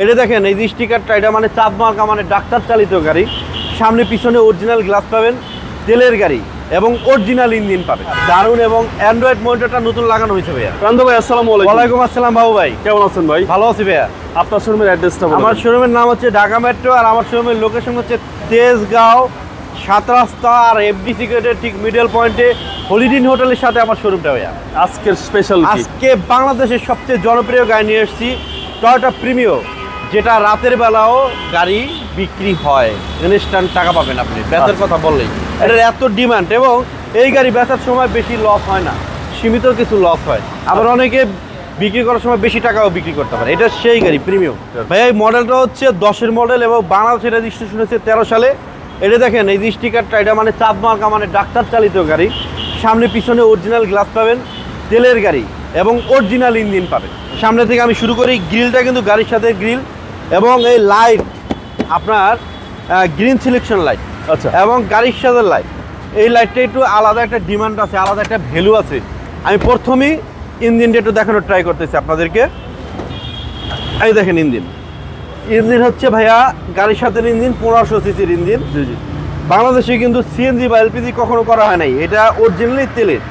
এটা দেখেন এই যে স্টিকারটা, এটা মানে চাঁদ মার্কা, মানে ডাক্তার চালিত গাড়ি। সামনে পিছনে অরিজিনাল গ্লাস পাবেন, তেলের গাড়ি এবং অরিজিনাল ইঞ্জিন পাবেন। দারুন, এবং অ্যান্ড্রয়েড মনিটরটা নতুন লাগানো হয়েছে ভাইয়া। প্রান্ত ভাই আসসালামু আলাইকুম। ওয়ালাইকুম আসসালাম বাবু ভাই, কেমন আছেন ভাই? ভালো আছি ভাইয়া। আপনার শোরুমের অ্যাড্রেসটা বলুন। আমার শোরুমের নাম হচ্ছে ঢাকা মেট্রো, আর আমার শোরুমের লোকেশন হচ্ছে তেজগাঁও 7 রাস্তা আর এফডি সিগারেটের ঠিক মিডল পয়েন্টে হলিডে হোটেলের সাথে আমার শোরুমটা ভাইয়া। আজকের স্পেশাল কি? আজকে বাংলাদেশের সবচেয়ে জনপ্রিয় গাড়ি নিয়ে এসেছি, টয়োটা প্রিমিও, যেটা রাতের বেলাও গাড়ি বিক্রি হয়, ইনস্ট্যান্ট টাকা পাবেন আপনি বেচার কথা বললেই। এটার এত ডিমান্ড, এবং এই গাড়ি বেচার সময় বেশি লস হয় না, সীমিত কিছু লস হয়। আবার অনেকে বিক্রি করার সময় বেশি টাকাও বিক্রি করতে পারে। এটা সেই গাড়ি প্রিমিয়াম ভাই। এই মডেলটা হচ্ছে 10-এর মডেল এবং বাংলাদেশের রেজিস্ট্রেশন হচ্ছে 13 সালে। এটা দেখেন এই যে স্টিকারটা, এটা মানে চাঁদ মার্কা, মানে ডাক্তার চালিত গাড়ি। সামনে পিছনে অরিজিনাল গ্লাস পাবেন, তেলের গাড়ি এবং অরিজিনাল ইঞ্জিন পাবেন। সামনে থেকে আমি শুরু করি। গ্রিলটা কিন্তু গাড়ির সাথে গ্রিল, এবং এই লাইট আপনার গ্রিন সিলেকশন লাইট। আচ্ছা। এবং গাড়ির সাথে লাইট, এই লাইটটা একটু আলাদা একটা ডিমান্ড আছে, আলাদা একটা ভ্যালু আছে। আমি প্রথমেই ইঞ্জিনটা একটু দেখানোর ট্রাই করতেছি আপনাদেরকে। এই দেখেন ইঞ্জিন হচ্ছে ভাইয়া গাড়ির সাথে ইঞ্জিন 1500 সিসির ইঞ্জিন। জি জি। বাংলাদেশে কিন্তু সিএনজি বা এলপিজি কখনো করা হয় নাই, এটা অরিজিনালি তেলের।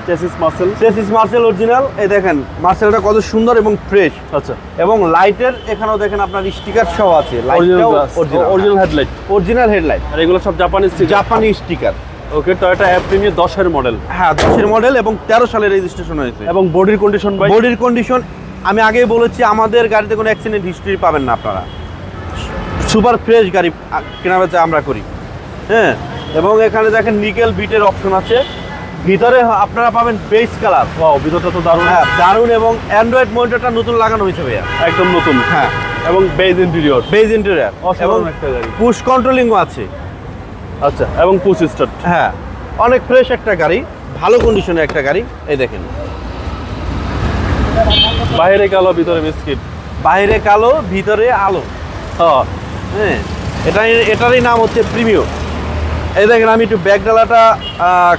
Chassis Marcel original. এই দেখেন মার্সেলটা কত সুন্দর এবং ফ্রেশ। আচ্ছা। এবং লাইটের এখানেও দেখেন আপনার স্টিকার সহ আছে, অরিজিনাল হেডলাইট। অরিজিনাল হেডলাইট, আর এগুলো সব জাপানি স্টিকার। ওকে, টয়োটা প্রিমিয়ার 10-এর মডেল। হ্যাঁ, 10-এর মডেল এবং 13 সালে রেজিস্ট্রেশন হয়েছে। এবং বডির কন্ডিশন ভাই? বডির কন্ডিশন আমি আগেই বলেছি, আমাদের গাড়িতে কোনো অ্যাক্সিডেন্ট হিস্ট্রি পাবেন না আপনারা। সুপার ফ্রেশ গাড়ি কেনা বেচা আমরা করি। হ্যাঁ, এবং এখানে দেখেন নিকেল বিটের অপশন আছে। ভিতরে আপনারা পাবেন বেজ কালার। ওয়াও, ভিতরটা তো দারুণ। হ্যাঁ, দারুণ, এবং অ্যান্ড্রয়েড মনিটরটা নতুন লাগানো হয়েছে ভাইয়া, একদম নতুন। হ্যাঁ, এবং বেজ ইন্টেরিয়র। এবং একটা গাড়ি, পুশ কন্ট্রোলিংও আছে। আচ্ছা, এবং পুশ স্টার্ট। হ্যাঁ, অনেক ফ্রেশ একটা গাড়ি, ভালো কন্ডিশনের একটা গাড়ি। এই দেখেন বাইরে কালো, ভিতরে বিস্কিট। বাইরে কালো, ভিতরে আলো। হ্যাঁ, এটারই নাম হচ্ছে প্রিমিও। এই দেখেন আমি একটু ব্যাকডালাটা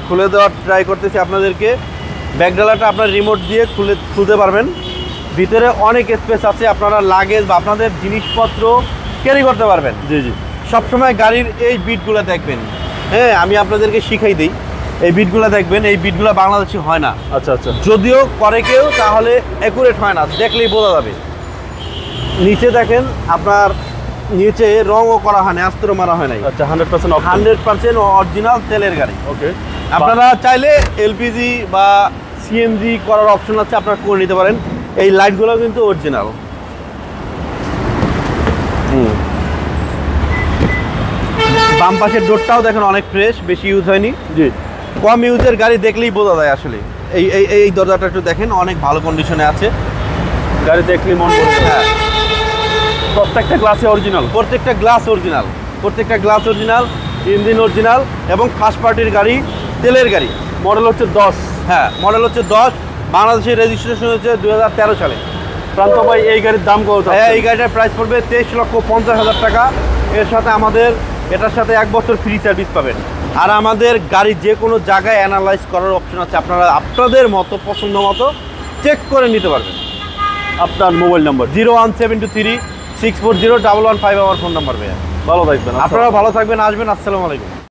খুলে দেওয়ার ট্রাই করতেছি আপনাদেরকে। ব্যাকডালাটা আপনার রিমোট দিয়ে খুলতে পারবেন। ভিতরে অনেক স্পেস আছে, আপনারা লাগেজ বা আপনাদের জিনিসপত্র ক্যারি করতে পারবেন। জি জি। সবসময় গাড়ির এই বিটগুলো দেখবেন। হ্যাঁ, আমি আপনাদেরকে শিখাই দিই, এই বিটগুলো দেখবেন, এই বিটগুলো বাংলাদেশে হয় না। আচ্ছা আচ্ছা। যদিও করে কেউ, তাহলে অ্যাকুরেট হয় না, দেখলেই বোঝা যাবে। নিচে দেখেন আপনার নিচে রঙও করা হয় না, আস্তর মারা হয় নাই। আচ্ছা, 100% অরিজিনাল তেলের গাড়ি। ওকে, আপনারা চাইলে এলপিজি বা সিএনজি করার অপশন আছে, আপনারা করে নিতে পারেন। এই লাইটগুলো কিন্তু অরিজিনাল। বাম পাশের ডোরটাও দেখেন অনেক ফ্রেশ, বেশি ইউজ হয়নি। জি। কম ইউজের গাড়ি দেখলেই বোঝা যায় আসলে। এই এই এই দরজাটা একটু দেখেন, অনেক ভালো কন্ডিশনে আছে। গাড়ি দেখলেই মন ভরে যায়। হ্যাঁ, প্রত্যেকটা গ্লাসে অরিজিনাল। প্রত্যেকটা গ্লাস অরিজিনাল, ইঞ্জিন অরিজিনাল, এবং ফার্স্ট পার্টির গাড়ি, তেলের গাড়ি। মডেল হচ্ছে 10। হ্যাঁ, মডেল হচ্ছে 10। বাংলাদেশের রেজিস্ট্রেশন হচ্ছে 2013 সালে। প্রান্ত ভাই, এই গাড়ির দাম কত? হ্যাঁ, এই গাড়িটার প্রাইস পড়বে 23,50,000 টাকা। এর সাথে এটার সাথে 1 বছর ফ্রি সার্ভিস পাবেন। আর আমাদের গাড়ি যে কোনো জায়গায় অ্যানালাইজ করার অপশন আছে, আপনারা আপনাদের মতো পছন্দ মতো চেক করে নিতে পারবেন। আপনার মোবাইল নাম্বার? 01723 640 115 আমার ফোন নাম্বার ভাইয়া। ভালো থাকবেন। আপনারা ভালো থাকবেন, আসবেন। আসসালামু আলাইকুম।